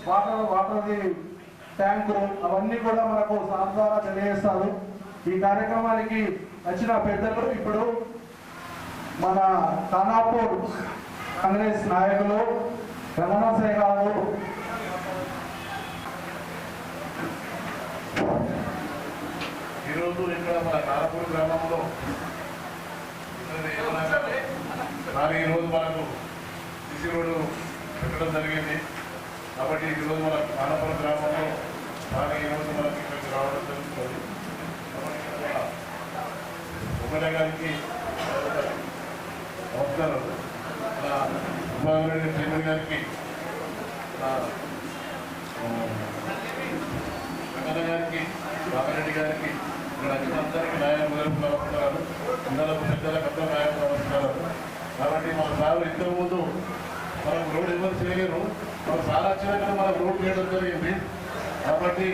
వాటర్ది tank అవన్నీ కూడా మనకు సార్ ద్వారా తెలియజేస్తారు. ఈ కార్యక్రమానికి వచ్చిన పెద్దలు ఇప్పుడు మన ఖానాపూర్ కాంగ్రెస్ నాయకులు రమణాసయ్య గారు ఈరోజు ఇక్కడ మన ఖానాపూర్ గ్రామంలో ఈరోజు మనకు సిసి రోడ్డు పెట్టడం జరిగింది. కాబట్టి ఈరోజు మన ఖానాపూర్ గ్రామంలో ఈరోజు మనకి ఇక్కడికి రావడం జరుగుతుంది. ఉమ్మడి గారికి నమస్కారం. ఉపాధ్యాయుడు చంద్ర గారికి వెంకన్న గారికి రామారెడ్డి గారికి ఇక్కడ అందరికీ న్యాయం మొదలు నమస్కారాలు. పిల్లలకు పెద్దలకు అందరూ న్యాయం నమస్కారాలు. కాబట్టి మన సార్ ఇంతకుముందు మనకు రోడ్డు ఎవరు చేయలేరు. మన సార్ వచ్చినాక మనకు రోడ్డు వేయడం జరిగింది. కాబట్టి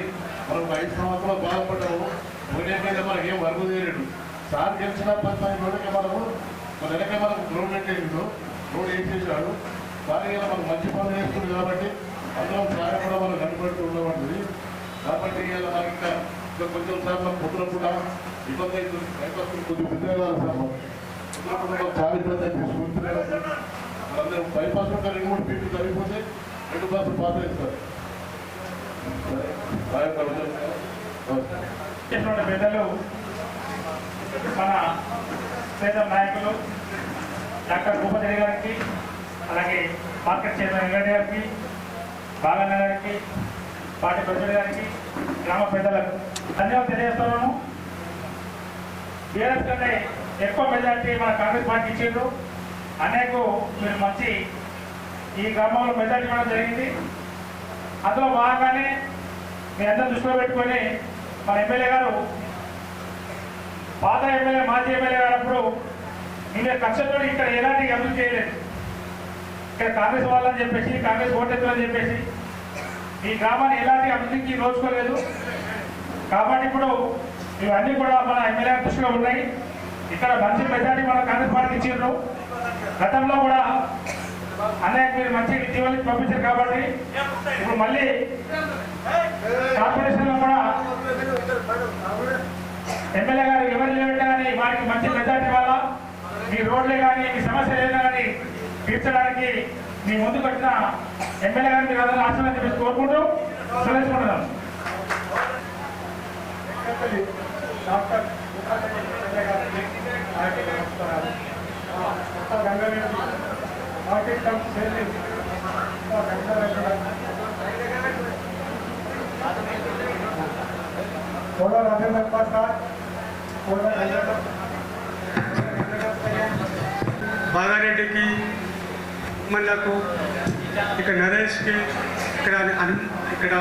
మనం 5 సంవత్సరాలు బాధపడ్డాము. పోనీ మీద మనకి ఏం వర్క్ చేయలేడు. సార్ గెలిచిన 15 రోజులకే మనకు నెలకే మనకు రోడ్డు పెట్టేసిండు. రోడ్డు వేసేసాడు. కానీ ఇలా మనకు మంచి పనులు చేస్తుంది. కాబట్టి అందరం సార్ కూడా మనం కనపడుతూ ఉండబడుతుంది. కాబట్టి ఇలా నాకు ఇంకా కొంచెం సార్ మాకు పొద్దున కూడా ఇబ్బంది అవుతుంది. కొద్దిగా ఉద్యోగాలు సార్ పొద్దున చాలా ఇబ్బంది అవుతుంది. అందరూ బైపాస్ ఒక 2-3 ఫీట్లు జరిగిపోతే 2 బస్సులు పాస్ అవుతారు. పెద్దలు మన పేద నాయకులు డాక్టర్ భూపతి గారికి, అలాగే మార్కెట్ చైర్మన్ వెంకయ్య గారికి, బాలన్న గారికి, పార్టీ ప్రెసిడెంట్ గారికి, గ్రామ పెద్దలకు ధన్యవాదాలు తెలియజేస్తున్నాను. బీఆర్ఎస్ కంటే ఎక్కువ మెజార్టీ మన కాంగ్రెస్ పార్టీ ఇచ్చిండ్రు. అనేక మీరు మంచి ఈ గ్రామంలో మెజార్టీ ఇవ్వడం జరిగింది. అందులో భాగంగానే మీ అందరూ దృష్టిలో పెట్టుకొని మన ఎమ్మెల్యే గారు పాత ఎమ్మెల్యే మాజీ ఎమ్మెల్యే గారప్పుడు మీరు కక్షతో ఇక్కడ ఎలాంటి అభివృద్ధి చేయలేదు. ఇక్కడ కాంగ్రెస్ వాళ్ళని చెప్పేసి కాంగ్రెస్ ఓటెత్తులని చెప్పేసి ఈ గ్రామాన్ని ఎలాంటి అభివృద్ధికి నోచుకోలేదు. కాబట్టి ఇప్పుడు ఇవన్నీ కూడా మన ఎమ్మెల్యే దృష్టిలో ఉన్నాయి. ఇక్కడ మంచి మెజార్టీ మన కాంగ్రెస్ పార్టీకి ఇచ్చిండ్రు. గతంలో కూడా అనేక మీరు మంచి జీవనానికి పంపించారు. కాబట్టి ఇప్పుడు మళ్ళీ కార్పొరేషన్లో కూడా ఎమ్మెల్యే గారు ఎవరు లేవట్టే కానీ వారికి మంచి మెజార్టీ వల్ల మీ రోడ్లే కానీ మీ సమస్యలు ఏదైనా కానీ తీర్చడానికి మీ ముందుకు వచ్చిన ఎమ్మెల్యే గారిని మీరు అందరూ ఆశీర్వాదం చెప్పేసి కోరుకుంటూ సెలవుకుంటున్నాం. డాక్టర్ బాగారెడ్డికి, మనకు ఇక్కడ నరేష్కి, ఇక్కడ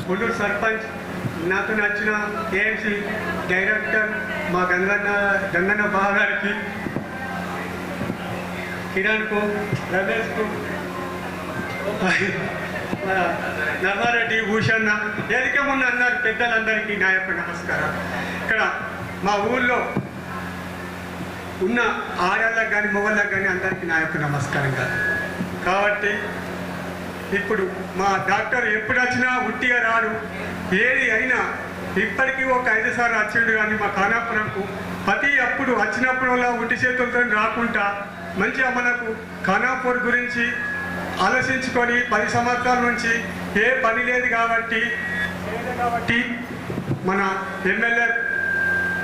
గుంటూరు సర్పంచ్, నాకు నచ్చిన ఏఎంసీ డైరెక్టర్ మా గంగన్న బాగారికి, కిరణ్కు, రమేష్కు, నర్మారెడ్డి, భూషణ, ఏదికే ముందు అన్నారు పెద్దలందరికీ నా యొక్క నమస్కారం. ఇక్కడ మా ఊళ్ళో ఉన్న ఆడళ్ళకు కానీ మొగళ్ళకు కానీ అందరికీ నా యొక్క నమస్కారం కాదు. కాబట్టి ఇప్పుడు మా డాక్టర్ ఎప్పుడు వచ్చినా ఉట్టిగా రాడు. ఏది అయినా ఇప్పటికీ ఒక 5 సార్లు వచ్చిండు. కానీ మా ఖానాపురంకు ప్రతి అప్పుడు వచ్చినప్పుడల్లా ఉట్టి చేతులతో రాకుండా మంచిగా మనకు ఖానాపూర్ గురించి ఆలోచించుకొని 10 సంవత్సరాల నుంచి ఏ పని లేదు కాబట్టి మన ఎమ్మెల్యే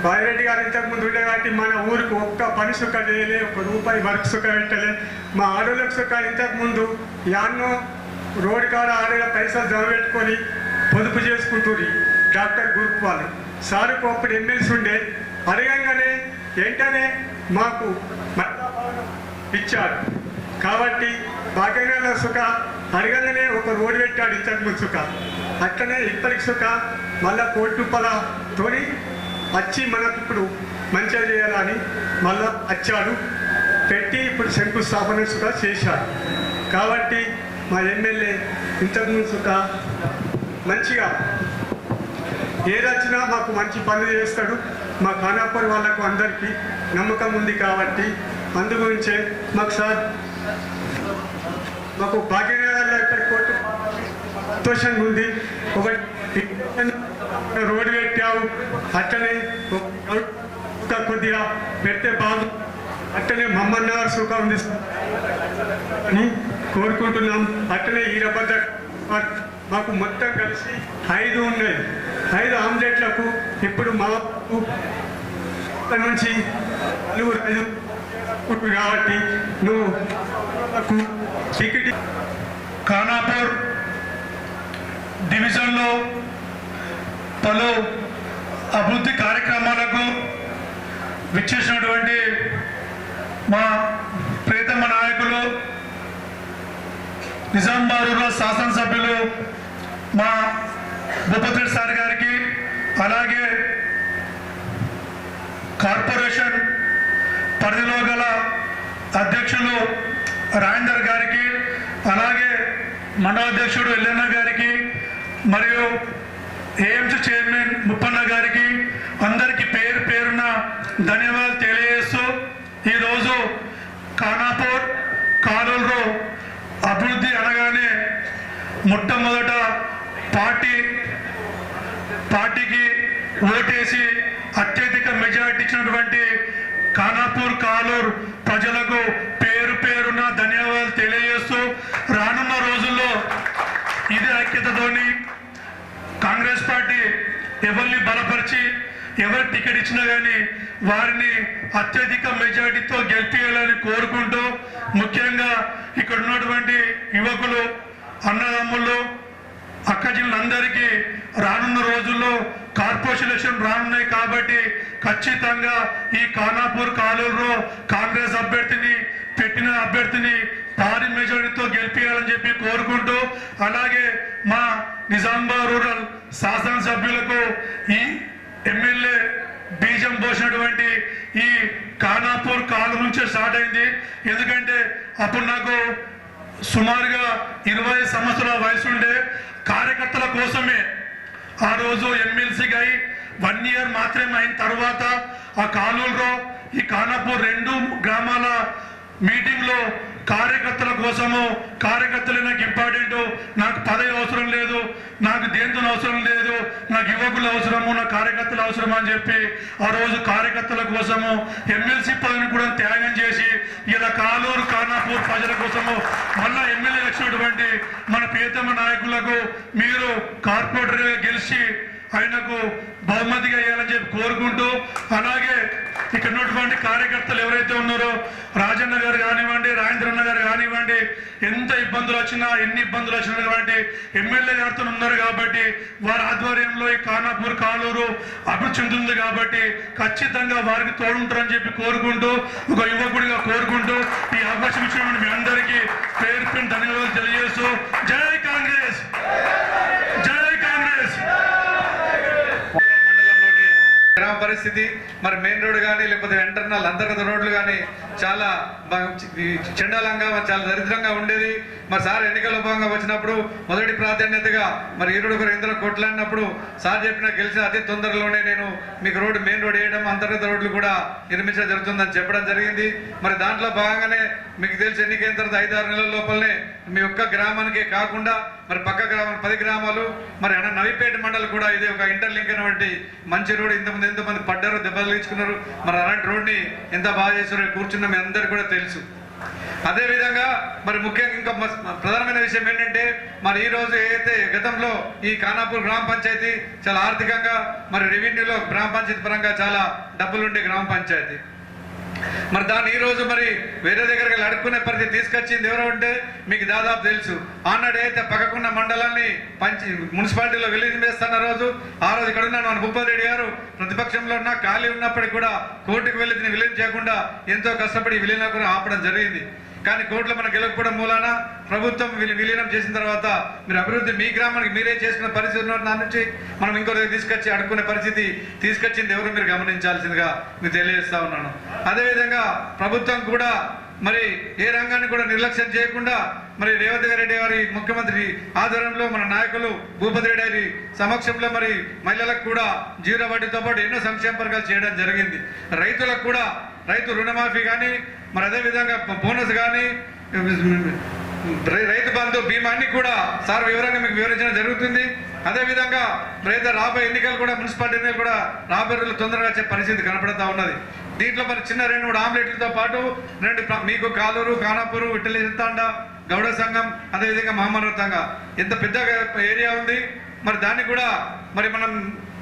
బాయిరెడ్డి గారు ఇంతకుముందు ఉండే కాబట్టి మన ఊరికి ఒక్క పని సుఖ చేయలే, ₹1 వర్క్ సుఖ పెట్టలే. మా ఆడోళ్ళకు సుఖ ఇంతకుముందు యాన్నో రోడ్డు కాడ ఆడేళ్ళ పైసలు జమ పెట్టుకొని పొదుపు చేసుకుంటుంది డాక్టర్ గ్రూప్ వాళ్ళు. సార్కు అప్పుడు ఎమ్మెల్సీ ఉండే అడగంగానే వెంటనే మాకు ఇచ్చాడు. కాబట్టి భాగ్యనగర సుఖ అడగంగానే ఒక రోడ్డు పెట్టాడు ఇంతకుముందు సుఖ. అట్లనే ఇప్పటికి సుఖ మళ్ళా ₹1,00,00,000 వచ్చి మనకు ఇప్పుడు మంచిగా చేయాలని మళ్ళా వచ్చాడు పెట్టి ఇప్పుడు శంకుస్థాపన సుఖ చేశాడు. కాబట్టి మా ఎమ్మెల్యే ఇంతకుముందు సుఖ మంచిగా ఏదొచ్చినా మాకు మంచి పనులు చేస్తాడు. మా ఖానాపూర్ వాళ్ళకు అందరికీ నమ్మకం ఉంది. కాబట్టి అందు గురించే మాకు సార్ మాకు భాగ్యనగర్లో ఇక్కడ కోర్టు సంతోషంగా ఉంది. ఒక రోడ్డు పెట్టావు, అట్లనే కొద్దిగా పెడితే బాగు, అట్లనే మమ్మల్ని సుఖం ఉంది అని కోరుకుంటున్నాం. అట్లనే ఈరభద్ర మాకు మొత్తం కలిసి 5 ఉన్నాయి. 5 ఆమ్లెట్లకు ఇప్పుడు మాకు నుంచి 4-5 కాబట్టి నువ్వు టికెట్ ఖానాపూర్ డివిజన్లో పలు అభివృద్ధి కార్యక్రమాలకు విచ్చేసినటువంటి మా ప్రియతమ నాయకులు నిజామాబాద్ రూరల్ శాసనసభ్యులు మా భూపతిరెడ్డి సార్ గారికి, అలాగే కార్పొరేషన్ పరిధిలో గల అధ్యక్షులు రాజేందర్ గారికి, అలాగే మండలాధ్యక్షుడు ఎల్లన్న గారికి, మరియు ఏఎంసీ చైర్మన్ ముప్పన్న గారికి అందరికీ పేరు పేరున ధన్యవాదాలు తెలియజేస్తూ, ఈరోజు ఖానాపూర్ కాలూరులో అభివృద్ధి అనగానే మొట్టమొదట పార్టీకి ఓటేసి అత్యధిక మెజారిటీ ఇచ్చినటువంటి ఖానాపూర్ కాలూరు ప్రజలకు పేరు పేరున ధన్యవాదాలు తెలియజేస్తూ, రానున్న రోజుల్లో ఇదే ఐక్యతతోని కాంగ్రెస్ పార్టీ ఎవరిని బలపరిచి ఎవరు టికెట్ ఇచ్చినా కానీ వారిని అత్యధిక మెజారిటీతో గెలిపించాలని కోరుకుంటూ, ముఖ్యంగా ఇక్కడ ఉన్నటువంటి యువకులు, అన్నదమ్ములు, అక్కజిల్లందరికీ రానున్న రోజుల్లో కార్పొరేషన్ ఎలక్షన్ రానున్నాయి కాబట్టి ఖచ్చితంగా ఈ ఖానాపూర్ కాలూరులో కాంగ్రెస్ పెట్టిన అభ్యర్థిని భారీ మెజారిటీతో గెలిపించాలని చెప్పి కోరుకుంటూ, అలాగే మా నిజామాబాద్ రూరల్ శాసనసభ్యులకు ఈ ఎమ్మెల్యే బీజం పోసినటువంటి ఈ ఖానాపూర్ కాలూరు నుంచే స్టార్ట్ అయింది. ఎందుకంటే అప్పుడు నాకు సుమారుగా 20 సంవత్సరాల వయసు ఉండే, కార్యకర్తల కోసమే ఆ రోజు ఎమ్మెల్సీగా అయి 1 ఇయర్ మాత్రమే అయిన తర్వాత ఆ కాలూరులో ఈ ఖానాపూర్ 2 గ్రామాల మీటింగ్లో కార్యకర్తల కోసము, కార్యకర్తలు నాకు ఇంపార్టెంట్, నాకు పదవి అవసరం లేదు, నాకు దేంతో అవసరం లేదు, నాకు యువకులు అవసరము, నా కార్యకర్తలు అవసరం అని చెప్పి ఆ రోజు కార్యకర్తల కోసము ఎమ్మెల్సీ పదవిని కూడా త్యాగం చేసి ఇలా కాలూరు ఖానాపూర్ ప్రజల కోసము మళ్ళా ఎమ్మెల్యే వచ్చినటువంటి మన ప్రియతమ నాయకులకు మీరు కార్పొరేటర్గా గెలిచి ఆయనకు బహుమతిగా ఇవ్వాలని చెప్పి కోరుకుంటూ, అలాగే ఇక్కడ ఉన్నటువంటి కార్యకర్తలు ఎవరైతే ఉన్నారో రాజన్న గారు కానివ్వండి, రాజేంద్రన్న గారు కానివ్వండి, ఎంత ఇబ్బందులు వచ్చినా ఎన్ని ఇబ్బందులు వచ్చినా కాబట్టి ఎమ్మెల్యే గారితో ఉన్నారు కాబట్టి వారి ఆధ్వర్యంలో ఈ ఖానాపూర్ కాలూరు అభివృద్ధి చెందుతుంది కాబట్టి ఖచ్చితంగా వారికి తోడుంటారని చెప్పి కోరుకుంటూ, ఒక యువకుడిగా కోరుకుంటూ ఈ అవకాశం ఇచ్చినటువంటి మీ అందరికీ పేరు పేరు ధన్యవాదాలు తెలియజేస్తూ, జై కాంగ్రెస్, జై కాంగ్రెస్. గ్రామ పరిస్థితి మరి మెయిన్ రోడ్ కానీ లేకపోతే ఇంటర్నల్ అంతర్గత రోడ్లు కానీ చాలా చండాలంగా చాలా దరిద్రంగా ఉండేది. మరి సార్ ఎన్నికల భాగంగా వచ్చినప్పుడు మొదటి ప్రాధాన్యతగా మరి 20 కొట్లాడినప్పుడు సార్ చెప్పిన గెలిచిన అతి తొందరలోనే నేను మీకు మెయిన్ రోడ్ వేయడం, అంతర్గత రోడ్లు కూడా నిర్మించడం జరుగుతుందని చెప్పడం జరిగింది. మరి దాంట్లో భాగంగానే మీకు తెలిసి ఎన్నికైన తర్వాత 5-6 నెలల లోపలనే మీ ఒక్క గ్రామానికే కాకుండా మరి పక్క గ్రామాలు 10 గ్రామాలు మరి నవిపేట మండలం కూడా ఇది ఒక ఇంటర్లింక్ అయినటువంటి మంచి రోడ్. ఇంతమంది ఎంతమంది పడ్డారో, దెబ్బలు ఇచ్చుకున్నారు. మరి అలాంటి రోడ్ని ఎంత బాగా చేస్తారో కూర్చున్న మీ అందరికీ కూడా తెలుసు. అదేవిధంగా మరి ముఖ్యంగా ఇంకా ప్రధానమైన విషయం ఏంటంటే మరి ఈ రోజు ఏదైతే గతంలో ఈ ఖానాపూర్ గ్రామ పంచాయతీ చాలా ఆర్థికంగా మరి రెవెన్యూలో గ్రామ పంచాయతీ పరంగా చాలా డబ్బులుండే గ్రామ పంచాయతీ, మరి దాన్ని ఈరోజు మరి వేరే దగ్గరికి అడుక్కునే పరిస్థితి తీసుకొచ్చింది ఎవరో ఉంటే మీకు దాదాపు తెలుసు. ఆనాడు అయితే పక్కకున్న మండలాన్ని మున్సిపాలిటీలో విలీనం చేస్తున్న రోజు ఆ రోజు ఇక్కడ ఉన్నాను మన భూపతిరెడ్డి గారు ప్రతిపక్షంలో ఉన్న ఖాళీ ఉన్నప్పటికీ కూడా కోర్టుకు వెళ్ళి దీన్ని విలీనం చేయకుండా ఎంతో కష్టపడి విలీనం కూడా ఆపడం జరిగింది. కానీ కోర్టులో మనం గెలవకపోవడం మూలాన ప్రభుత్వం విలీనం చేసిన తర్వాత మీరు అభివృద్ధి మీ గ్రామానికి మీరే చేసుకున్న పరిస్థితి ఉన్న దాని నుంచి మనం ఇంకో దగ్గర తీసుకొచ్చి అడుక్కునే పరిస్థితి తీసుకొచ్చింది ఎవరు మీరు గమనించాల్సిందిగా మీకు తెలియజేస్తా ఉన్నాను. అదేవిధంగా ప్రభుత్వం కూడా మరి ఏ రంగాన్ని కూడా నిర్లక్ష్యం చేయకుండా మరి రేవంత్ రెడ్డి గారి ముఖ్యమంత్రి ఆధ్వర్యంలో మన నాయకులు భూపతిరెడ్డి గారి సమక్షంలో మరి మహిళలకు కూడా జీరో వడ్డీతో పాటు ఎన్నో సంక్షేమ పథకాలు చేయడం జరిగింది. రైతులకు కూడా రైతు రుణమాఫీ కానీ మరి అదేవిధంగా బోనస్ కానీ రైతు బంధు బీమాన్ని కూడా సార్ వివరంగా మీకు వివరించడం జరుగుతుంది. అదేవిధంగా రాబోయే ఎన్నికలు కూడా మున్సిపాలిటీ ఎన్నికలు కూడా రాబోయే రోజులు తొందరగా వచ్చే పరిస్థితి కనపడతా ఉన్నది. దీంట్లో మరి చిన్న 2-3 ఆమ్లెట్లతో పాటు 2 మీకు కాలూరు, ఖానాపూర్, విట్టలితాండ, గౌడ సంఘం, అదేవిధంగా మహమ్మరతంగా ఎంత పెద్ద ఏరియా ఉంది. మరి దాన్ని కూడా మరి మనం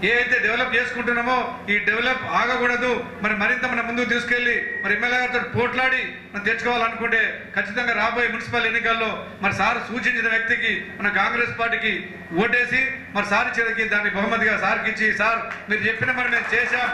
ఏ అయితే డెవలప్ చేసుకుంటున్నామో ఈ డెవలప్ ఆగకూడదు. మరి మరింత మనం ముందుకు తీసుకెళ్ళి మరి ఎమ్మెల్యే గారితో పోట్లాడి మనం తెచ్చుకోవాలనుకుంటే ఖచ్చితంగా రాబోయే మున్సిపల్ ఎన్నికల్లో మరి సార్ సూచించిన వ్యక్తికి మన కాంగ్రెస్ పార్టీకి ఓటేసి మరి సార్ ఇచ్చేది దాన్ని బహుమతిగా సార్కి ఇచ్చి, సార్ మీరు చెప్పిన మరి మేము చేశాం,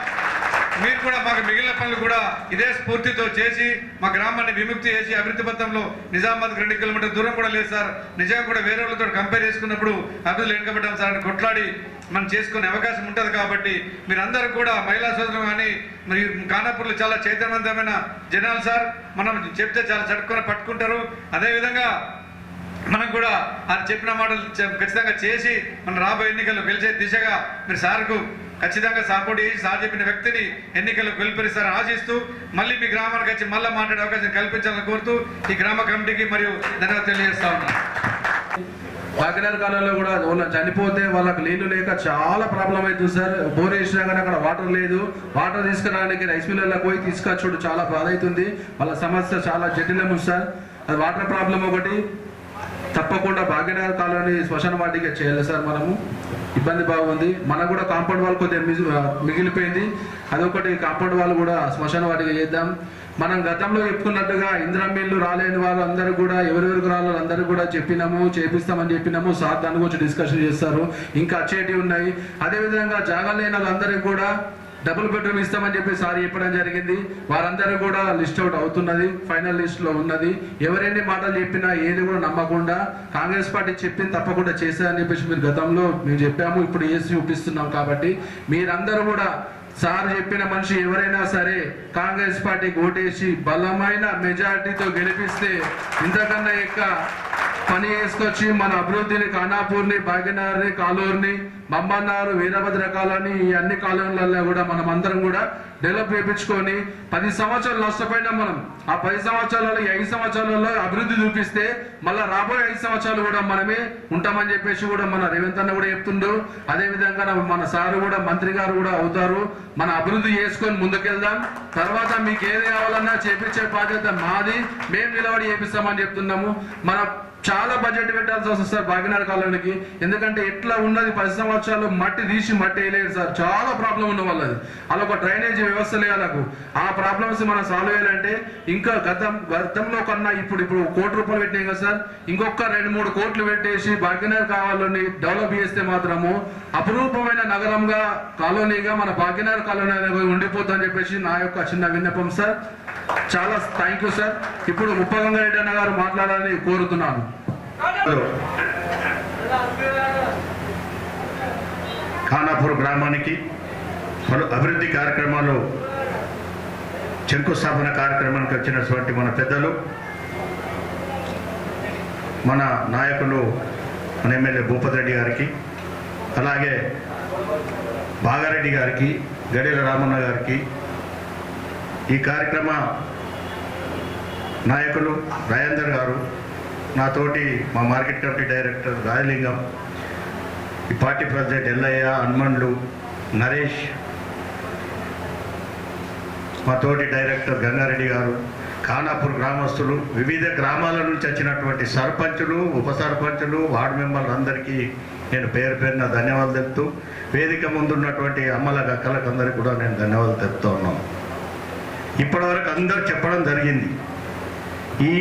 మీరు కూడా మాకు మిగిలిన పనులు కూడా ఇదే స్ఫూర్తితో చేసి మా గ్రామాన్ని విముక్తి చేసి అభివృద్ధి పథంలో నిజామాబాద్ 2 కిలోమీటర్ల దూరం కూడా లేదు సార్, నిజంగా కూడా వేరే వాళ్ళతో కంపేర్ చేసుకున్నప్పుడు అభివృద్ధి వెనుకబడ్డాం సార్ అని కొట్లాడి మనం చేసుకునే అవకాశం ఉంటుంది. కాబట్టి మీరందరూ కూడా మహిళా సోదరులు కానీ మరి ఖానాపూర్లో చాలా చైతన్యవంతమైన జనాలు సార్, మనం చెప్తే చాలా చట్టుకొని పట్టుకుంటారు. అదేవిధంగా మనం కూడా అది చెప్పిన మాటలు ఖచ్చితంగా చేసి మన రాబోయే ఎన్నికల్లో గెలిచే దిశగా మీరు సార్కు ఖచ్చితంగా సపోర్ట్ చేసి సార్ చెప్పిన వ్యక్తిని ఎన్నికల్లో గెలిపిస్తారని ఆశిస్తూ మళ్ళీ మీ గ్రామానికి వచ్చి మళ్ళీ మాట్లాడే అవకాశం కల్పించాలని కోరుతూ ఈ గ్రామ కమిటీకి మరియు ధన్యవాదాలు తెలియజేస్తా ఉన్నాను. భాగ్యనగర్ కాలంలో కూడా వాళ్ళు చనిపోతే వాళ్ళకి నీళ్లు లేక చాలా ప్రాబ్లం అవుతుంది సార్. బోర్ వేసినా కానీ అక్కడ వాటర్ లేదు. వాటర్ తీసుకురావడానికి రైస్ మిల్లర్లకు పోయి తీసుకొచ్చుడు చాలా బాధ అవుతుంది. వాళ్ళ సమస్య చాలా జటిలము సార్. అది వాటర్ ప్రాబ్లం ఒకటి. తప్పకుండా భాగ్యనగర్ కాలనీ శ్మశాన వాటికి చేయాలి సార్. మనము ఇబ్బంది బాగుంది. మనకు కూడా కాంపౌండ్ వాల్ కొద్దిగా మిగిలిపోయింది. అదొకటి కాంపౌండ్ వాల్ కూడా శ్మశాన వాటికి చేద్దాం. మనం గతంలో చెప్పుకున్నట్టుగా ఇందిరమ్మిళ్ళు రాలేని వాళ్ళందరూ కూడా ఎవరెవరికి రాలేదు అందరూ కూడా చెప్పినాము, చేపిస్తామని చెప్పినాము. సార్ దాని గురించి డిస్కషన్ చేస్తారు. ఇంకా వచ్చేటివి ఉన్నాయి. అదేవిధంగా జాగా లేని వాళ్ళందరికీ కూడా డబుల్ బెడ్రూమ్ ఇస్తామని చెప్పి సార్ చెప్పడం జరిగింది. వారందరూ కూడా లిస్ట్ అవుట్ అవుతున్నది, ఫైనల్ లిస్ట్ లో ఉన్నది. ఎవరెన్ని మాటలు చెప్పినా ఏది కూడా నమ్మకుండా కాంగ్రెస్ పార్టీ చెప్పింది తప్పకుండా చేశారని చెప్పేసి మీరు గతంలో మేము చెప్పాము, ఇప్పుడు చేసి చూపిస్తున్నాం. కాబట్టి మీరందరూ కూడా సార్ చెప్పిన మనిషి ఎవరైనా సరే కాంగ్రెస్ పార్టీకి ఓటేసి బలమైన మెజారిటీతో గెలిపిస్తే ఇంతకన్నా ఎక్కువ పని చేసుకొచ్చి మన అభివృద్ధిని ఖానాపూర్ని, భాగ్యనగర్ని, కాలూరుని, మమ్మన్నారు, వీరభద్ర కాలనీ ఈ అన్ని కాలనీలలో కూడా మనం అందరం కూడా డెవలప్ చేయించుకొని 10 సంవత్సరాలు నష్టపోయినా మనం ఆ 10 సంవత్సరాలలో 5 సంవత్సరాలలో అభివృద్ధి చూపిస్తే మళ్ళీ రాబోయే 5 సంవత్సరాలు కూడా మనమే ఉంటామని చెప్పేసి కూడా మన రేవంత్ అన్న కూడా చెప్తుండు. అదేవిధంగా మన సారు కూడా మంత్రి గారు కూడా అవుతారు. మన అభివృద్ధి చేసుకొని ముందుకెళ్దాం. తర్వాత మీకు ఏది కావాలన్నా చేపించే బాధ్యత మాది, మేము నిలబడి చేపిస్తామని చెప్తున్నాము. మన చాలా బడ్జెట్ పెట్టాల్సి వస్తుంది సార్ భాగ్యనగర్ కాలనీకి. ఎందుకంటే ఎట్లా ఉన్నది 10 సంవత్సరాలు మట్టి తీసి మట్టి వేయలేదు సార్. చాలా ప్రాబ్లం ఉన్న వాళ్ళది. అలా ఒక డ్రైనేజ్ వ్యవస్థ లేదు. ఆ ప్రాబ్లమ్స్ మనం సాల్వ్ చేయాలంటే ఇంకా గతంలో కన్నా ఇప్పుడు 1 కోటి రూపాయలు పెట్టినాయి కదా సార్, ఇంకొక 2-3 కోట్లు పెట్టేసి భాగ్యనగర్ కాలనీ డెవలప్ చేస్తే మాత్రము అపురూపమైన నగరంగా కాలనీగా మన భాగ్యనగర్ కాలనీ ఉండిపోతుందని చెప్పేసి నా యొక్క చిన్న విన్నపం సార్. చాలా థ్యాంక్ యూ సార్. ఇప్పుడు ముప్పగంగారెడ్డి అన్న గారు మాట్లాడాలని కోరుతున్నాను. ఖానాపూర్ గ్రామానికి పలు అభివృద్ధి కార్యక్రమాలు శంకుస్థాపన కార్యక్రమానికి వచ్చినటువంటి మన పెద్దలు, మన నాయకులు, మన ఎమ్మెల్యే భూపతి రెడ్డి గారికి, అలాగే బాగారెడ్డి గారికి, గడిల రామన్న గారికి, ఈ కార్యక్రమ నాయకులు రాజేందర్ గారు, నాతోటి మా మార్కెట్ కమిటీ డైరెక్టర్ రాజలింగం, ఈ పార్టీ ప్రెసిడెంట్ ఎల్లయ్య, హనుమండ్లు, నరేష్, మా తోటి డైరెక్టర్ గంగారెడ్డి గారు, ఖానాపూర్ గ్రామస్తులు, వివిధ గ్రామాల నుంచి వచ్చినటువంటి సర్పంచులు, ఉప సర్పంచులు, వార్డు మెంబర్లు అందరికీ నేను పేరు పేరున ధన్యవాదాలు తెలుపుతూ, వేదిక ముందున్నటువంటి అమ్మల గక్కలకు అందరికీ కూడా నేను ధన్యవాదాలు తెలుపుతూ ఉన్నాను. ఇప్పటివరకు అందరూ చెప్పడం జరిగింది. ఈ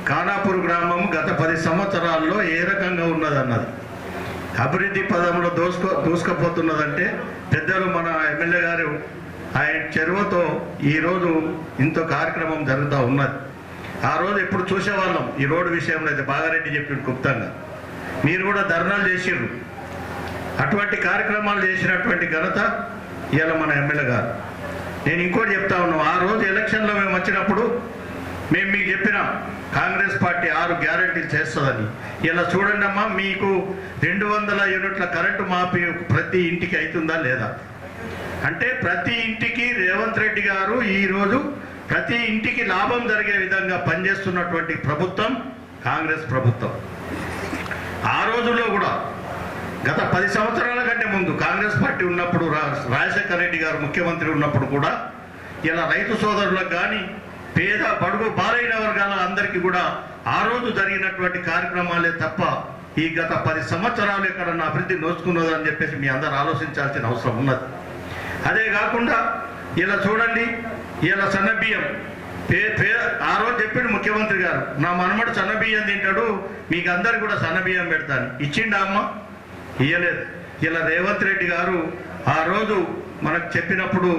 ఖానాపూర్ గ్రామం గత 10 సంవత్సరాల్లో ఏ రకంగా ఉన్నదన్నది, అభివృద్ధి పదంలో దూసుకుపోతున్నదంటే పెద్దలు మన ఎమ్మెల్యే గారు ఆయన చెరువుతో ఈరోజు ఇంత కార్యక్రమం జరుగుతూ ఉన్నది. ఆ రోజు ఎప్పుడు చూసేవాళ్ళం ఈ రోడ్డు విషయంలో అయితే బాగారెడ్డి చెప్పిండు గుప్తంగా, మీరు కూడా ధర్నాలు చేసిర్రు. అటువంటి కార్యక్రమాలు చేసినటువంటి ఘనత ఇవాళ మన ఎమ్మెల్యే గారు. నేను ఇంకోటి చెప్తా ఉన్నాం, ఆ రోజు ఎలక్షన్లో మేము వచ్చినప్పుడు మేము మీకు చెప్పినాం కాంగ్రెస్ పార్టీ 6 గ్యారెంటీలు చేస్తుందని. ఇలా చూడండి అమ్మా, మీకు 200 యూనిట్ల కరెంటు మాఫీ ప్రతి ఇంటికి అవుతుందా లేదా అంటే, ప్రతి ఇంటికి రేవంత్ రెడ్డి గారు ఈరోజు ప్రతి ఇంటికి లాభం జరిగే విధంగా పనిచేస్తున్నటువంటి ప్రభుత్వం కాంగ్రెస్ ప్రభుత్వం. ఆ రోజుల్లో కూడా గత 10 సంవత్సరాల కంటే ముందు కాంగ్రెస్ పార్టీ ఉన్నప్పుడు రాజశేఖర రెడ్డి గారు ముఖ్యమంత్రి ఉన్నప్పుడు కూడా ఇలా రైతు సోదరులకు కానీ పేద బడుగు బాలైన వర్గాల అందరికీ కూడా ఆ రోజు జరిగినటువంటి కార్యక్రమాలే తప్ప ఈ గత 10 సంవత్సరాలు ఎక్కడన్నా అభివృద్ధి నోచుకున్నదని చెప్పేసి మీ అందరూ ఆలోచించాల్సిన అవసరం ఉన్నది. అదే కాకుండా ఇలా చూడండి, ఇలా సన్నబియ్యం ఆ రోజు చెప్పాడు ముఖ్యమంత్రి గారు, నా మనమడు సన్నబియ్యం తింటాడు, మీకు అందరు కూడా సన్నబియ్యం పెడతాను. ఇచ్చిండా అమ్మ? ఇయ్యలేదు. ఇలా రేవంత్ రెడ్డి గారు ఆ రోజు మనకు చెప్పినప్పుడు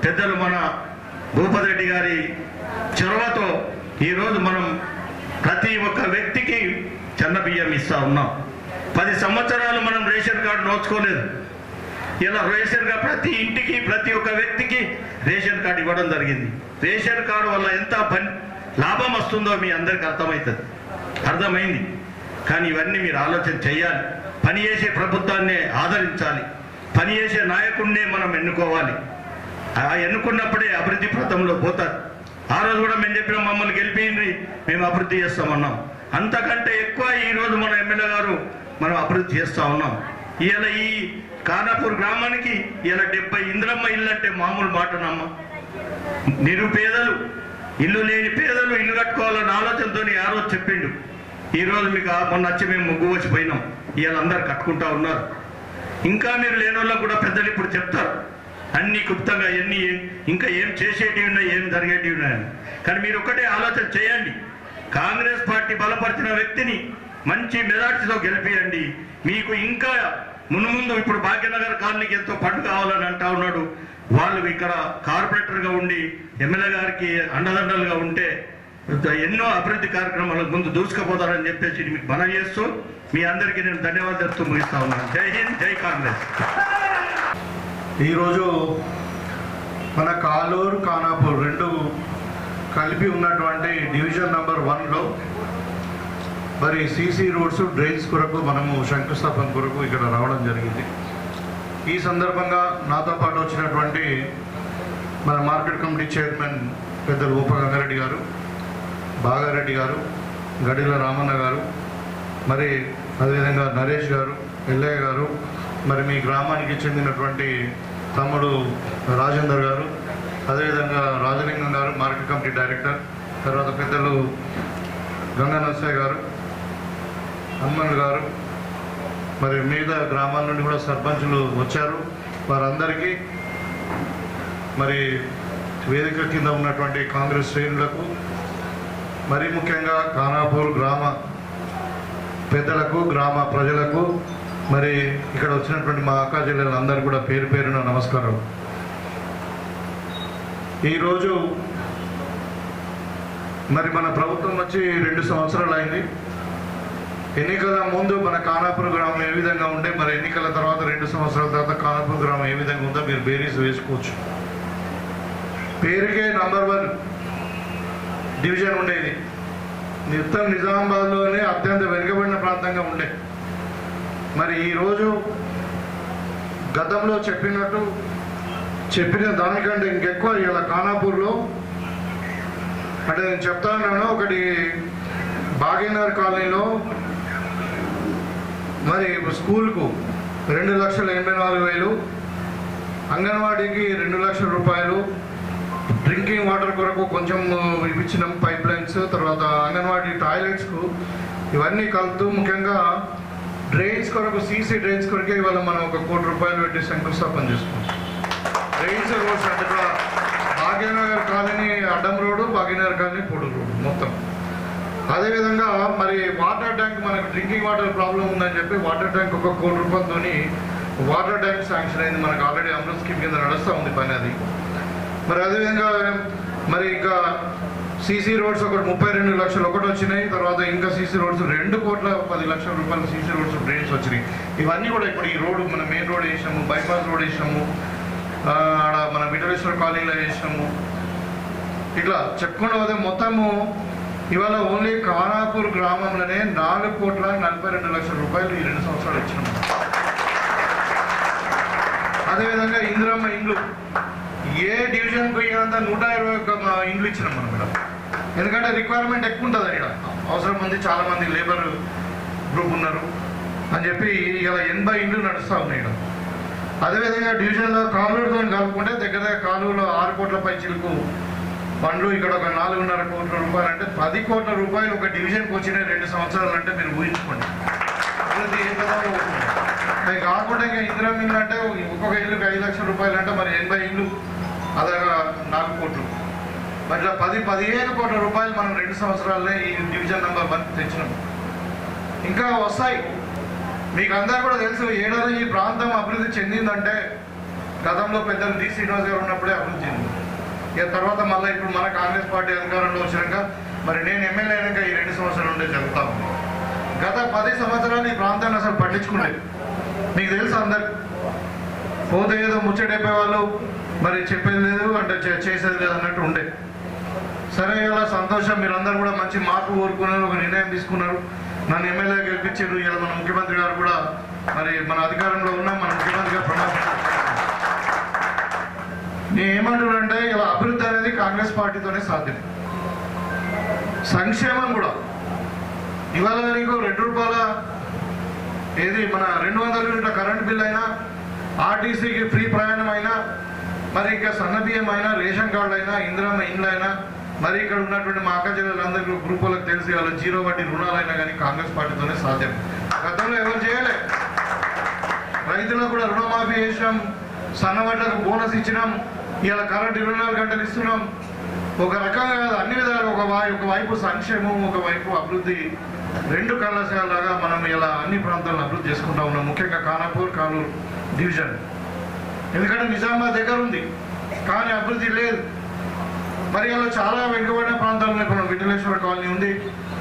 పెద్దలు మన భూపతి రెడ్డి గారి చొరవతో ఈరోజు మనం ప్రతి ఒక్క వ్యక్తికి సన్నబియ్యం ఇస్తా ఉన్నాం. 10 సంవత్సరాలు మనం రేషన్ కార్డు నోచుకోలేదు. ఇలా రేషన్ కార్డు ప్రతి ఇంటికి ప్రతి ఒక్క వ్యక్తికి రేషన్ కార్డు ఇవ్వడం జరిగింది. రేషన్ కార్డు వల్ల ఎంత లాభం వస్తుందో మీ అందరికీ అర్థమైంది. కానీ ఇవన్నీ మీరు ఆలోచన చేయాలి. పనిచేసే ప్రభుత్వాన్నే ఆదరించాలి. పనిచేసే నాయకుడినే మనం ఎన్నుకోవాలి. ఆ ఎన్నుకున్నప్పుడే అభివృద్ధి పథంలో పోతారు. ఆ రోజు కూడా మేము చెప్పిన మమ్మల్ని గెలిపింది, మేము అభివృద్ధి చేస్తామన్నాం. అంతకంటే ఎక్కువ ఈరోజు మన ఎమ్మెల్యే గారు మనం అభివృద్ధి చేస్తూ ఉన్నాం. ఇలా ఈ ఖానాపూర్ గ్రామానికి ఇలా 70 ఇంద్రమ్మ ఇల్లు అంటే మామూలు మాటనమ్మ. నిరుపేదలు, ఇల్లు లేని పేదలు ఇల్లు కట్టుకోవాలన్న ఆలోచనతో ఆ రోజు చెప్పిండు. ఈరోజు మీకు మొన్న వచ్చి మేము ముగ్గు వచ్చిపోయినాం. వీళ్ళందరూ కట్టుకుంటా ఉన్నారు. ఇంకా మీరు లేని వాళ్ళకు కూడా పెద్దలు ఇప్పుడు చెప్తారు అన్ని గుప్తంగా ఎన్ని ఇంకా ఏం చేసేటివి ఉన్నాయి, ఏం జరిగేటివి ఉన్నాయని. కానీ మీరు ఒక్కటే ఆలోచన చేయండి. కాంగ్రెస్ పార్టీ బలపరిచిన వ్యక్తిని మంచి మెజార్టీతో గెలిపియండి. మీకు ఇంకా మున్ముందు ఇప్పుడు భాగ్యనగర్ కాలనీకి ఎంతో ఫండ్ కావాలని అంటా ఉన్నాడు. వాళ్ళు ఇక్కడ కార్పొరేటర్గా ఉండి ఎమ్మెల్యే గారికి అండదండలుగా ఉంటే ఎన్నో అభివృద్ధి కార్యక్రమాలకు ముందు దూసుకుపోతారని చెప్పేసి మీకు మనవి చేస్తూ మీ అందరికీ నేను ధన్యవాదాలు చెప్తూ ముగిస్తా ఉన్నాను. జై హింద్, జై కాంగ్రెస్. ఈరోజు మన కాలూరు ఖానాపూర్ రెండు కలిపి ఉన్నటువంటి డివిజన్ నెంబర్ 1లో మరి సీసీ రోడ్స్ డ్రైన్స్ కొరకు మనము శంకుస్థాపన కొరకు ఇక్కడ రావడం జరిగింది. ఈ సందర్భంగా నాతో పాటు వచ్చినటువంటి మన మార్కెట్ కమిటీ చైర్మన్ పెద్దలు ఉప గంగారెడ్డి గారు, బాగారెడ్డి గారు, గడిల రామన్న గారు, మరి అదేవిధంగా నరేష్ గారు, ఎల్లయ్య గారు, మరి మీ గ్రామానికి చెందినటువంటి తమ్ముడు రాజేందర్ గారు, అదేవిధంగా రాజలింగం గారు మార్కెట్ కమిటీ డైరెక్టర్, తర్వాత పెద్దలు గంగా నరసయ్య గారు, హనుమన్ గారు, మరి మిగతా గ్రామాల నుండి కూడా సర్పంచులు వచ్చారు. వారందరికీ మరి వేదిక కింద ఉన్నటువంటి కాంగ్రెస్ శ్రేణులకు, మరీ ముఖ్యంగా ఖానాపూర్ గ్రామ పెద్దలకు, గ్రామ ప్రజలకు, మరి ఇక్కడ వచ్చినటువంటి మా అక్క చెల్లెలందరూ కూడా పేరు పేరున నమస్కారం. ఈరోజు మరి మన ప్రభుత్వం వచ్చి 2 సంవత్సరాలు అయింది. ఎన్నికల ముందు మన ఖానాపూర్ గ్రామం ఏ విధంగా ఉండే, మరి ఎన్నికల తర్వాత 2 సంవత్సరాల తర్వాత ఖానాపూర్ గ్రామం ఏ విధంగా ఉందో మీరు బేరీస్ వేసుకోవచ్చు. పేరుకే నంబర్ 1 డివిజన్ ఉండేది. మొత్తం నిజామాబాద్లోనే అత్యంత వెనుకబడిన ప్రాంతంగా ఉండే. మరి ఈరోజు గతంలో చెప్పిన దానికంటే ఇంకెక్కువ ఇలా ఖానాపూర్లో అంటే నేను చెప్తాను. ఒకటి భాగ్యనగర్ కాలనీలో మరి స్కూల్కు 2,84,000, అంగన్వాడీకి 2 లక్షల రూపాయలు, డ్రింకింగ్ వాటర్ కొరకు కొంచెం ఇచ్చినాం పైప్ లైన్స్, తర్వాత అంగన్వాడీ టాయిలెట్స్కు ఇవన్నీ కలుపుతూ ముఖ్యంగా డ్రైన్స్ కొరకు సీసీ డ్రైన్స్ కొరకే ఇవాళ మనం 1 కోటి రూపాయలు పెట్టి శంకుస్థాపన చేసుకుంటాం. డ్రైన్స్ రోడ్స్ అంటే కూడా భాగ్యనగర్ కాలనీ అడ్డం రోడ్డు, భాగ్యనగర్ కాలనీ పొడుగు రోడ్డు మొత్తం. అదేవిధంగా మరి వాటర్ ట్యాంక్, మనకు డ్రింకింగ్ వాటర్ ప్రాబ్లం ఉందని చెప్పి వాటర్ ట్యాంక్ 1 కోటి రూపాయలతో వాటర్ ట్యాంక్ శాంక్షన్ అయింది. మనకు ఆల్రెడీ అమృత్ స్కీమ్ కింద నడుస్తూ ఉంది పని అది. మరి అదేవిధంగా మరి ఇంకా సీసీ రోడ్స్ ఒకటి 32 లక్షలు ఒకటి వచ్చినాయి. తర్వాత ఇంకా సీసీ రోడ్స్ 2,10,00,000 రూపాయలు సీసీ రోడ్స్ డ్రైన్స్ వచ్చినాయి. ఇవన్నీ కూడా ఇప్పుడు ఈ రోడ్డు మన మెయిన్ రోడ్ వేసినాము, బైపాస్ రోడ్ వేసినాము, ఆడ మన విఠలేశ్వర కాలనీలో వేసినాము. ఇట్లా చెప్పుకుంటూ పోతే మొత్తము ఇవాళ ఓన్లీ ఖానాపూర్ గ్రామంలోనే 4,42,00,000 రూపాయలు ఈ 2 సంవత్సరాలు ఇచ్చినాము. అదేవిధంగా ఇందిరమ్మ ఇండ్లు ఏ డివిజన్ పోయినంత 121 ఇండ్లు ఇచ్చినాం మనం ఇక్కడ. ఎందుకంటే రిక్వైర్మెంట్ ఎక్కువ ఉంటుంది ఇక్కడ. అవసరం ఉంది, చాలామంది లేబర్ గ్రూప్ ఉన్నారు అని చెప్పి ఇలా 80 ఇండ్లు నడుస్తూ ఉన్నాయి. అదేవిధంగా డివిజన్లో కాలువలతో కలుపుకుంటే దగ్గర కాలువలో 6 కోట్ల పైచిలకు పండ్లు, ఇక్కడ ఒక 4.5 కోట్ల రూపాయలు, అంటే 10 కోట్ల రూపాయలు ఒక డివిజన్కి వచ్చిన 2 సంవత్సరాలు అంటే మీరు ఊహించుకోండి. అభివృద్ధి ఏ విధంగా అవుతుంది. అది కాకుండా ఇంకా ఇందిరా ఇల్లు అంటే ఒక్కొక్క ఇల్లుకి 5 లక్షల రూపాయలు అంటే మరి 80 ఇల్లు అదగా 4 కోట్లు, మరి 15 కోట్ల రూపాయలు మనం 2 సంవత్సరాలనే ఈ డివిజన్ నెంబర్ 1 తెచ్చినాం. ఇంకా వస్తాయి. మీకు అందరూ కూడా తెలుసు, ఏడాది ఈ ప్రాంతం అభివృద్ధి చెందిందంటే గతంలో పెద్దలు డి శ్రీనివాస్ గారు ఉన్నప్పుడే అభివృద్ధి చెందింది. ఇక తర్వాత మళ్ళీ ఇప్పుడు మన కాంగ్రెస్ పార్టీ అధికారంలో వచ్చినాక మరి నేను ఎమ్మెల్యే అయినాక ఈ 2 సంవత్సరాల నుండే జరుగుతా ఉంది. గత 10 సంవత్సరాలు ఈ ప్రాంతాన్ని అసలు పట్టించుకోలేదు. మీకు తెలుసు అందరు పోతే ఏదో ముచ్చటైపోయే వాళ్ళు, మరి చెప్పేది లేదు అంటే చేసేది లేదు అన్నట్టు ఉండే. సరే ఇలా సంతోషం, మీరందరూ కూడా మంచి మార్పు కోరుకున్నారు, ఒక నిర్ణయం తీసుకున్నారు, నన్ను ఎమ్మెల్యే గెలిపించారు. ఇలా మన ముఖ్యమంత్రి గారు కూడా మరి మన అధికారంలో ఉన్నాం, మన ముఖ్యమంత్రి గారు ప్రమాణం. నేను ఏమంటున్నానంటే ఇలా అభివృద్ధి అనేది కాంగ్రెస్ పార్టీతోనే సాధ్యం. సంక్షేమం కూడా ఇవాళ నీకు 2 రూపాయల ఏది మన 200 యూనిట్ల కరెంట్ బిల్ అయినా, ఆర్టీసీకి ఫ్రీ ప్రయాణం అయినా, మరి ఇంకా సన్న బియ్యం అయినా, రేషన్ కార్డు అయినా, ఇందిరమ్మ ఇండ్లు అయినా, మరి ఇక్కడ ఉన్నటువంటి మా అక్క జిల్లాలందరికీ గ్రూపులకు తెలిసి వాళ్ళ 0 వడ్డీ రుణాలైనా కానీ కాంగ్రెస్ పార్టీతోనే సాధ్యం. గతంలో ఎవరు చేయలే. రైతులకు కూడా రుణమాఫీ చేసినాం, సన్నవడ్లకు బోనస్ ఇచ్చినాం, ఇలా కరెంట్ 24 గంటలు ఇస్తున్నాం. ఒక రకంగా కాదు, అన్ని విధాలుగా ఒకవైపు సంక్షేమం, ఒకవైపు అభివృద్ధి, 2 కళాశాలలాగా మనం ఇలా అన్ని ప్రాంతాలను అభివృద్ధి చేసుకుంటా ఉన్నాం. ముఖ్యంగా కానాపూర్ కాలూరు డివిజన్, ఎందుకంటే నిజామాబాద్ దగ్గర ఉంది కానీ అభివృద్ధి లేదు. మరి అలా చాలా వెనుకబడిన ప్రాంతాల్లో ఇప్పుడు విఠలేశ్వర కాలనీ ఉంది,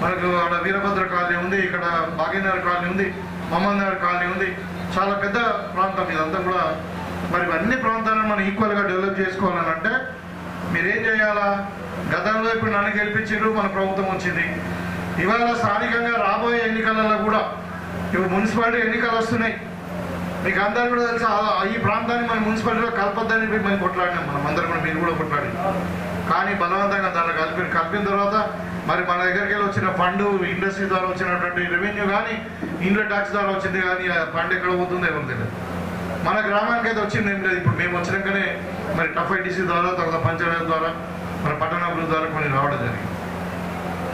మనకు అక్కడ వీరభద్ర కాలనీ ఉంది, ఇక్కడ భాగ్యనగర్ కాలనీ ఉంది, మహమ్మద్ నగర్ కాలనీ ఉంది. చాలా పెద్ద ప్రాంతం ఇదంతా కూడా. మరి అన్ని ప్రాంతాలను మనం ఈక్వల్గా డెవలప్ చేసుకోవాలని అంటే మీరేం చేయాలా? గతంలో ఇప్పుడు నన్ను గెలిపించారు, మన ప్రభుత్వం వచ్చింది. ఇవాళ స్థానికంగా రాబోయే ఎన్నికలలో కూడా ఇప్పుడు మున్సిపాలిటీ ఎన్నికలు వస్తున్నాయి. మీకు అందరూ కూడా తెలుసు, ఈ ప్రాంతాన్ని మన మున్సిపాలిటీలో కలపద్దని మేము కొట్లాడినాం, మనం అందరం కూడా, మీరు కూడా కొట్లాడి. కానీ బలవంతంగా దాంట్లో కలిపిన తర్వాత మరి మన దగ్గరికి వెళ్ళి వచ్చిన ఫండ్, ఇండస్ట్రీ ద్వారా వచ్చినటువంటి రెవెన్యూ కానీ, ఇండ్ల ట్యాక్స్ ద్వారా వచ్చింది కానీ ఆ ఫండ్ ఎక్కడ పోతుందో ఎవరు తెలియదు. మన గ్రామానికి అయితే వచ్చింది ఏం లేదు. ఇప్పుడు మేము వచ్చినాకనే మరి టఫ్ఐటీసీ ద్వారా, తర్వాత పంచాయతీ ద్వారా, మన పట్టణాభివృద్ధి ద్వారా కొన్ని రావడం జరిగింది.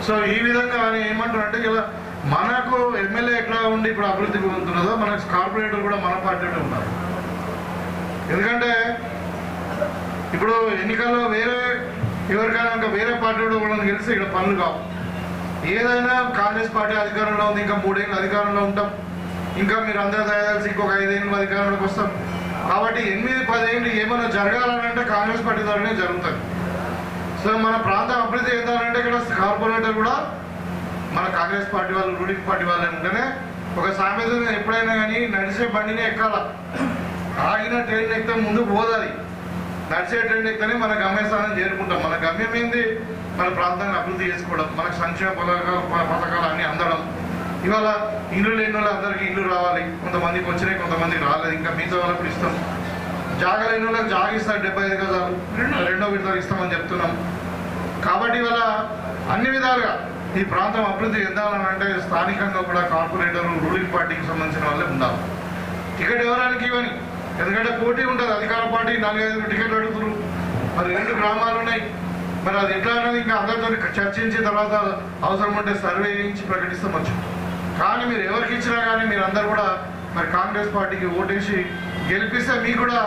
సో ఈ విధంగా ఏమంటారంటే ఇలా మనకు ఎమ్మెల్యే ఎట్లా ఉండి ఇప్పుడు అభివృద్ధి పొందుతున్నదో మనకు కార్పొరేటర్ కూడా మన పార్టీలో ఉన్నారు. ఎందుకంటే ఇప్పుడు ఎన్నికల్లో వేరే ఎవరికైనా ఇంకా వేరే పార్టీ కూడా గెలిస్తే ఇక్కడ పనులు కావు. ఏదైనా కాంగ్రెస్ పార్టీ అధికారంలో ఉంది, ఇంకా 3 ఏళ్ళు అధికారంలో ఉంటాం, ఇంకా మీరు అందరూ దయచేసి ఇంకొక 5 ఏళ్ళు అధికారంలోకి వస్తాం. కాబట్టి 8-10 ఏళ్ళు ఏమైనా జరగాలనంటే కాంగ్రెస్ పార్టీ ద్వారానే జరుగుతుంది. సో మన ప్రాంతం అభివృద్ధి చెందాలంటే ఇక్కడ కార్పొరేటర్ కూడా మన కాంగ్రెస్ పార్టీ వాళ్ళు, రూలింగ్ పార్టీ వాళ్ళు ఉంటేనే. ఒక సామెత ఎప్పుడైనా కానీ నడిచే బండినే ఎక్కాల, ఆగిన ట్రైన్ ఎక్కితే ముందుకు పోదాలి. నడిచే ట్రైన్ ఎక్కితేనే మన గమ్యస్థానం చేరుకుంటాం. మన గమ్యం ఏంది? మన ప్రాంతాన్ని అభివృద్ధి చేసుకోవడం, మనకు సంక్షేమ పథకాలు అన్నీ అందడం. ఇవాళ ఇల్లు లేని వాళ్ళు అందరికీ ఇల్లు రావాలి, కొంతమందికి వచ్చినాయి, కొంతమందికి రాలేదు, ఇంకా మిగతా వాళ్ళకి కూడా ఇస్తాం. జాగ లేని వాళ్ళకి జాగ ఇస్తారు, 75 గజాలు 2వ విడతలు ఇస్తామని చెప్తున్నాం. కాబట్టి ఇవాళ అన్ని విధాలుగా ఈ ప్రాంతం అభివృద్ధి చెందాలని అంటే స్థానికంగా కూడా కార్పొరేటర్, రూలింగ్ పార్టీకి సంబంధించిన వాళ్ళే ఉండాలి. టికెట్ ఎవరానికి ఇవ్వని, ఎందుకంటే పోటీ ఉంటుంది. అధికార పార్టీ 4-5 టికెట్లు అడుగుతున్నారు, మరి 2 గ్రామాలు ఉన్నాయి. మరి అది ఎట్లా అనేది ఇంకా అందరితో చర్చించిన తర్వాత అవసరం ఉంటే సర్వే చేయించి ప్రకటిస్తాం వచ్చు. కానీ మీరు ఎవరికి ఇచ్చినా కానీ మీరు అందరు కూడా మరి కాంగ్రెస్ పార్టీకి ఓటేసి గెలిపిస్తే మీకు కూడా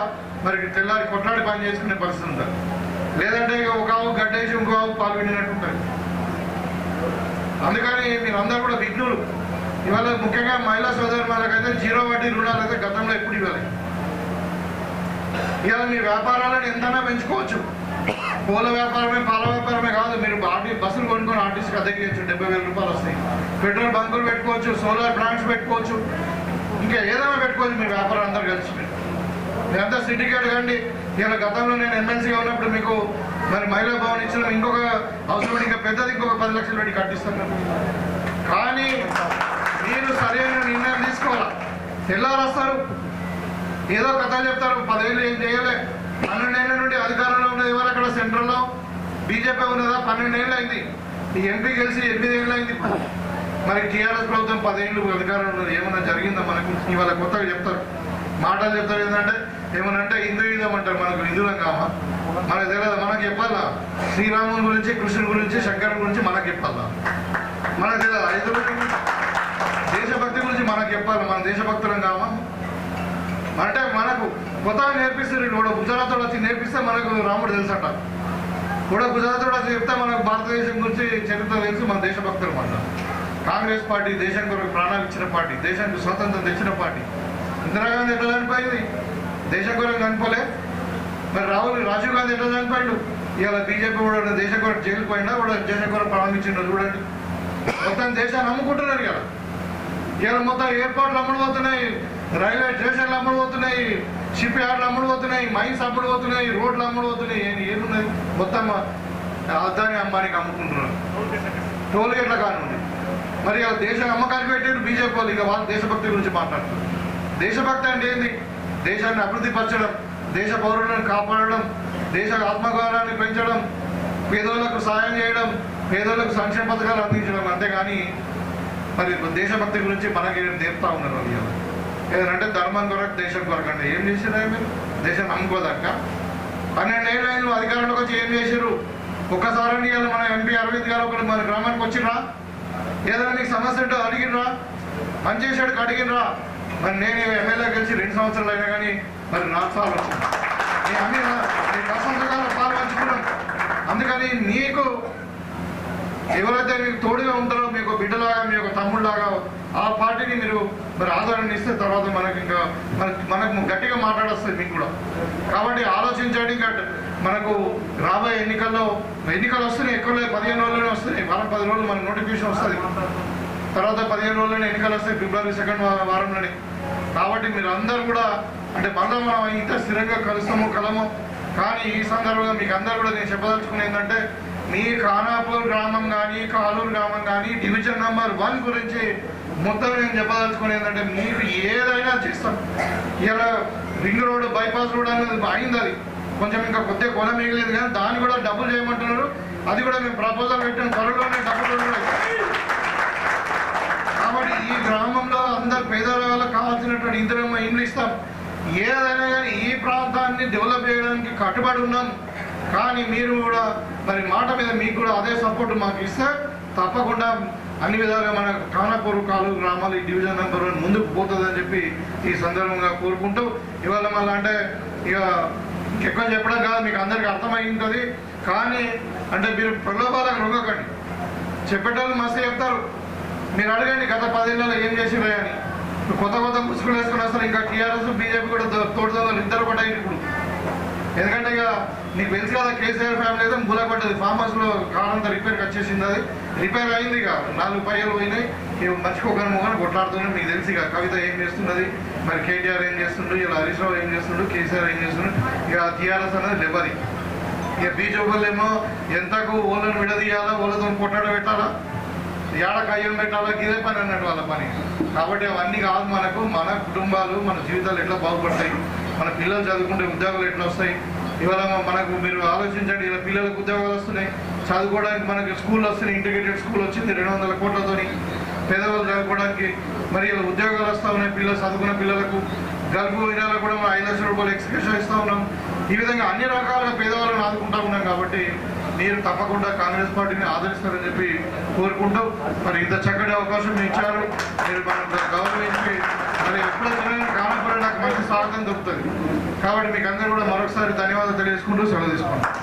మరి తెల్లారి కొట్లాడి పని చేసుకునే పరిస్థితి ఉంటుంది. లేదంటే ఒక ఆవు గడ్డేసి ఇంకో ఆవు పాలు విండినట్టు ఉంటుంది. అందుకని మీరందరూ కూడా విఘ్నులు. ఇవాళ ముఖ్యంగా మహిళా సోదరులకైతే 0 వడ్డీ రుణాలు అయితే గతంలో ఎప్పుడు ఇవ్వాలి. ఇవాళ మీ వ్యాపారాలను ఎంతైనా పెంచుకోవచ్చు. పూల వ్యాపారమే, పాల వ్యాపారమే కాదు, మీరు బస్సులు కొనుక్కొని ఆర్టీసీకి అద్దెకియచ్చు, 70,000 రూపాయలు వస్తాయి. పెట్రోల్ బంకులు పెట్టుకోవచ్చు, సోలార్ ప్లాంట్స్ పెట్టుకోవచ్చు, ఇంకా ఏదైనా పెట్టుకోవచ్చు. మీ వ్యాపారం అందరూ కలిసి మీరంతా సిండికేట్ కండి. ఇలా గతంలో నేను ఎమ్మెల్సీగా ఉన్నప్పుడు మీకు మరి మహిళా భవన్ ఇచ్చిన ఇంకొక అవసరం, ఇంకా పెద్దది ఇంకొక 10 లక్షలు పెట్టి కట్టిస్తాను. కానీ మీరు సరైన నిర్ణయం తీసుకోవాలా. తెల్లారు వస్తారు, ఏదో కథలు చెప్తారు, 10 ఏళ్ళు ఏం చేయలే. 12 ఏళ్ళ నుండి అధికారంలో ఉన్నది ఎవరు? అక్కడ సెంట్రల్లో బీజేపీ ఉన్నదా? 12 ఏళ్ళు అయింది. ఈ ఎంపీ గెలిచి 8 ఏళ్ళు అయింది. మరి టీఆర్ఎస్ ప్రభుత్వం 10 ఏళ్ళు అధికారంలో ఉన్నది. ఏమన్నా జరిగిందా మనకు? ఇవాళ కొత్తగా చెప్తారు, మాటలు చెప్తారు. ఏంటంటే ఏమనంటే హిందూయిజం అంటారు. మనకు హిందువులం కామా? మనకు తెలియదు. మనకు చెప్పాలా? శ్రీరాముని గురించి, కృష్ణుని గురించి, శంకరుని గురించి మనకు చెప్పాలా? మనకు తెలియదు. హిందువుల దేశభక్తి గురించి మనకు చెప్పాలి. మన దేశభక్తులం కామా? అంటే మనకు కొత్తగా నేర్పిస్తారు. కూడా గుజరాత్ వచ్చి నేర్పిస్తే మనకు రాముడు తెలుసట. కూడా గుజరాత్ వచ్చి చెప్తే మనకు భారతదేశం గురించి చరిత్ర తెలిసి మన దేశభక్తులు మాట. కాంగ్రెస్ పార్టీ దేశం కొరకు ప్రాణాలు ఇచ్చిన పార్టీ, దేశానికి స్వాతంత్రం తెచ్చిన పార్టీ. ఇందిరాగాంధీ ఎట్లా చనిపోయింది? దేశం కొరకు చనిపోలే. మరి రాజీవ్ గాంధీ ఎట్లా చనిపోయాడు? ఇవాళ బీజేపీ కూడా దేశం కొరకు జైలుకు పోయినా కూడా దేశం కొరకు ప్రారంభించిండు. చూడండి, మొత్తం దేశాన్ని అమ్ముకుంటున్నారు కదా. ఇవాళ మొత్తం ఎయిర్పోర్ట్లు అమ్ముడు పోతున్నాయి, రైల్వే స్టేషన్లు అమ్ముడు పోతున్నాయి, షిప్ యార్డ్లు అమ్ముడు పోతున్నాయి, మైన్స్ అమ్ముడు పోతున్నాయి, రోడ్లు అమ్ముడు పోతున్నాయి. ఏమున్నది? మొత్తం అదాని అంబానీకి అమ్ముకుంటున్నారు. టోల్ గేట్ల కానుంది. మరి ఇవాళ దేశం అమ్మకానికి పెట్టారు బీజేపీ వాళ్ళు. ఇక వాళ్ళు దేశభక్తి గురించి మాట్లాడుతున్నారు. దేశభక్తి అంటే ఏంది? దేశాన్ని అభివృద్ధి పరచడం, దేశ పౌరులను కాపాడడం, దేశ ఆత్మగౌరవాన్ని పెంచడం, పేదోళ్లకు సాయం చేయడం, పేదోళ్లకు సంక్షేమ పథకాలు అందించడం. అంతేగాని మరి దేశభక్తి గురించి మనకి నేర్పుతా ఉన్నారు. వాళ్ళు ఏదంటే ధర్మం కొరకు, దేశం కొరకు. అంటే ఏం చేసినా మీరు? దేశం నమ్ముకోదక్క. 12 ఏళ్ళు అయిన అధికారంలోకి వచ్చి ఏం చేశారు? ఒక్కసారి ఇవాళ మన ఎంపీ అరవింద్ గారు ఒకటి మన గ్రామానికి వచ్చిర్రా? ఏదైనా నీకు సమస్య ఉంటే అడిగినరా? పని చేసాడు అడిగినరా? మరి నేను ఎమ్మెల్యే గెలిచి 2 సంవత్సరాలు అయినా కానీ మరి 4 సార్లు వచ్చింది. నేను అన్ని కష్టంగా పాలు పంచుకున్నాను. అందుకని నీకు ఎవరైతే మీకు తోడుగా ఉంటారో, మీకు బిడ్డలాగా, మీకు తమ్ముళ్ళలాగా ఆ పార్టీని మీరు మరి ఆదరణ ఇస్తే తర్వాత మనకి ఇంకా మనకు గట్టిగా మాట్లాడొస్తుంది మీకు కూడా. కాబట్టి ఆలోచించండి. ఇంకా మనకు రాబోయే ఎన్నికలు వస్తున్నాయి. ఎక్కువ 15 రోజుల్లోనే వస్తున్నాయి. వారం 10 రోజులు మనకు నోటిఫికేషన్ వస్తుంది. తర్వాత 15 రోజుల్లోనే ఎన్నికలు వస్తాయి, ఫిబ్రవరి 2వ వారంలోనే. కాబట్టి మీరు అందరూ కూడా అంటే మళ్ళీ మనం ఇంత స్థిరంగా కలము. కానీ ఈ సందర్భంగా మీకు అందరూ కూడా నేను చెప్పదలుచుకునేది ఏంటంటే, మీ ఖానాపూర్ గ్రామం కానీ, కాలూరు గ్రామం కానీ డివిజన్ నెంబర్ 1 గురించి మొత్తం నేను చెప్పదలుచుకునేది ఏంటంటే, మీకు ఏదైనా చేస్తాం. ఇలా రింగ్ రోడ్, బైపాస్ రోడ్ అనేది అయింది. అది కొంచెం ఇంకా కొద్దిగా కొన మిగిలేదు కానీ దాన్ని కూడా డబ్బులు చేయమంటున్నారు. అది కూడా మేము ప్రపోజల్ పెట్టిన త్వరలోనే డబ్బులు కూడా. కాబట్టి ఈ గ్రామంలో అందరు పేదవాళ్ళకి కావాల్సినటువంటి ఇండ్లు ఇస్తాం. ఏదైనా కానీ ఈ ప్రాంతాన్ని డెవలప్ చేయడానికి కట్టుబడి ఉన్నాం. కానీ మీరు కూడా మరి మాట మీద మీకు కూడా అదే సపోర్ట్ మాకు ఇస్తే తప్పకుండా అన్ని విధాలుగా మన ఖానాపూర్, కాలూరు గ్రామాలు ఈ డివిజన్ నెంబర్ 1 ముందుకు పోతుందని చెప్పి ఈ సందర్భంగా కోరుకుంటూ, ఇవాళ మళ్ళీ అంటే ఇక ఇంకెక్కువ చెప్పడం కాదు, మీకు అందరికీ అర్థమై ఉంటుంది. కానీ అంటే మీరు ప్రలోభాలకు రొంగకండి. చెప్పేటోళ్ళు మస్తు చెప్తారు. మీరు అడగండి గత 10 ఏళ్ళలో ఏం చేసిరే అని. కొత్త ముసుగులు వేసుకుని వస్తారు. ఇంకా టీఆర్ఎస్, బీజేపీ కూడా తోడుదొంగలు ఇద్దరు పడ్డాయి ఇప్పుడు. ఎందుకంటే ఇక నీకు తెలుసు కదా, కేసీఆర్ ఫ్యామిలీ అయితే మూలపడ్డది. ఫామ్ హౌస్లో కార్ అంతా రిపేర్కి వచ్చేసింది. అది రిపేర్ అయింది. ఇక 4 పయ్యలు పోయినాయి. ఇక మర్చికి ఒకరి మొగని కొట్లాడుతున్నాయి. మీకు తెలుసు ఇక కవిత ఏం చేస్తున్నది, మరి కేటీఆర్ ఏం చేస్తుండ్రు, ఇలా హరీష్ రావు ఏం చేస్తుండ్రు, కేసీఆర్ ఏం చేస్తుండ్రు. ఇక టీఆర్ఎస్ అనేది లెవరి. ఇక బీజేపీ ఏమో ఎంతకు ఓళ్ళను విడదీయాలా, ఓళ్ళతో కొట్లాడ పెట్టాలా, ఏడకు అయ్యం పెట్టాలా, ఇదే పని అన్నట్టు వాళ్ళ పని. కాబట్టి అవన్నీ కాదు. మనకు మన కుటుంబాలు, మన జీవితాలు ఎట్లా బాగుపడతాయి, మన పిల్లలు చదువుకుంటే ఉద్యోగాలు ఎట్లా వస్తాయి. ఇవాళ మనకు మీరు ఆలోచించండి. ఇలా పిల్లలకు ఉద్యోగాలు వస్తున్నాయి, చదువుకోవడానికి మనకి స్కూల్ వస్తున్నాయి. ఇంటిగ్రేటెడ్ స్కూల్ వచ్చింది 200 కోట్లతోని పేదవాళ్ళు చదువుకోవడానికి. మరి ఇలా ఉద్యోగాలు వస్తూ ఉన్నాయి. పిల్లలు చదువుకున్న పిల్లలకు గల్ఫ్ విధాలు కూడా మనం 5 లక్షల రూపాయలు ఎక్స్‌కేషన్ ఇస్తూ ఉన్నాం. ఈ విధంగా అన్ని రకాలుగా పేదవాళ్ళని ఆదుకుంటూ ఉన్నాం. కాబట్టి మీరు తప్పకుండా కాంగ్రెస్ పార్టీని ఆదరిస్తారని చెప్పి కోరుకుంటూ, మరి ఇంత చక్కటి అవకాశం ఇచ్చారు. మీరు మనం గౌరవించి మరి ఎప్పుడైనా ఖానాపూర్ నాకు మంచి స్వాగతం దొరుకుతుంది. కాబట్టి మీకు అందరూ కూడా మరొకసారి ధన్యవాదాలు తెలియజేసుకుంటూ సెలవు తీసుకుంటాం.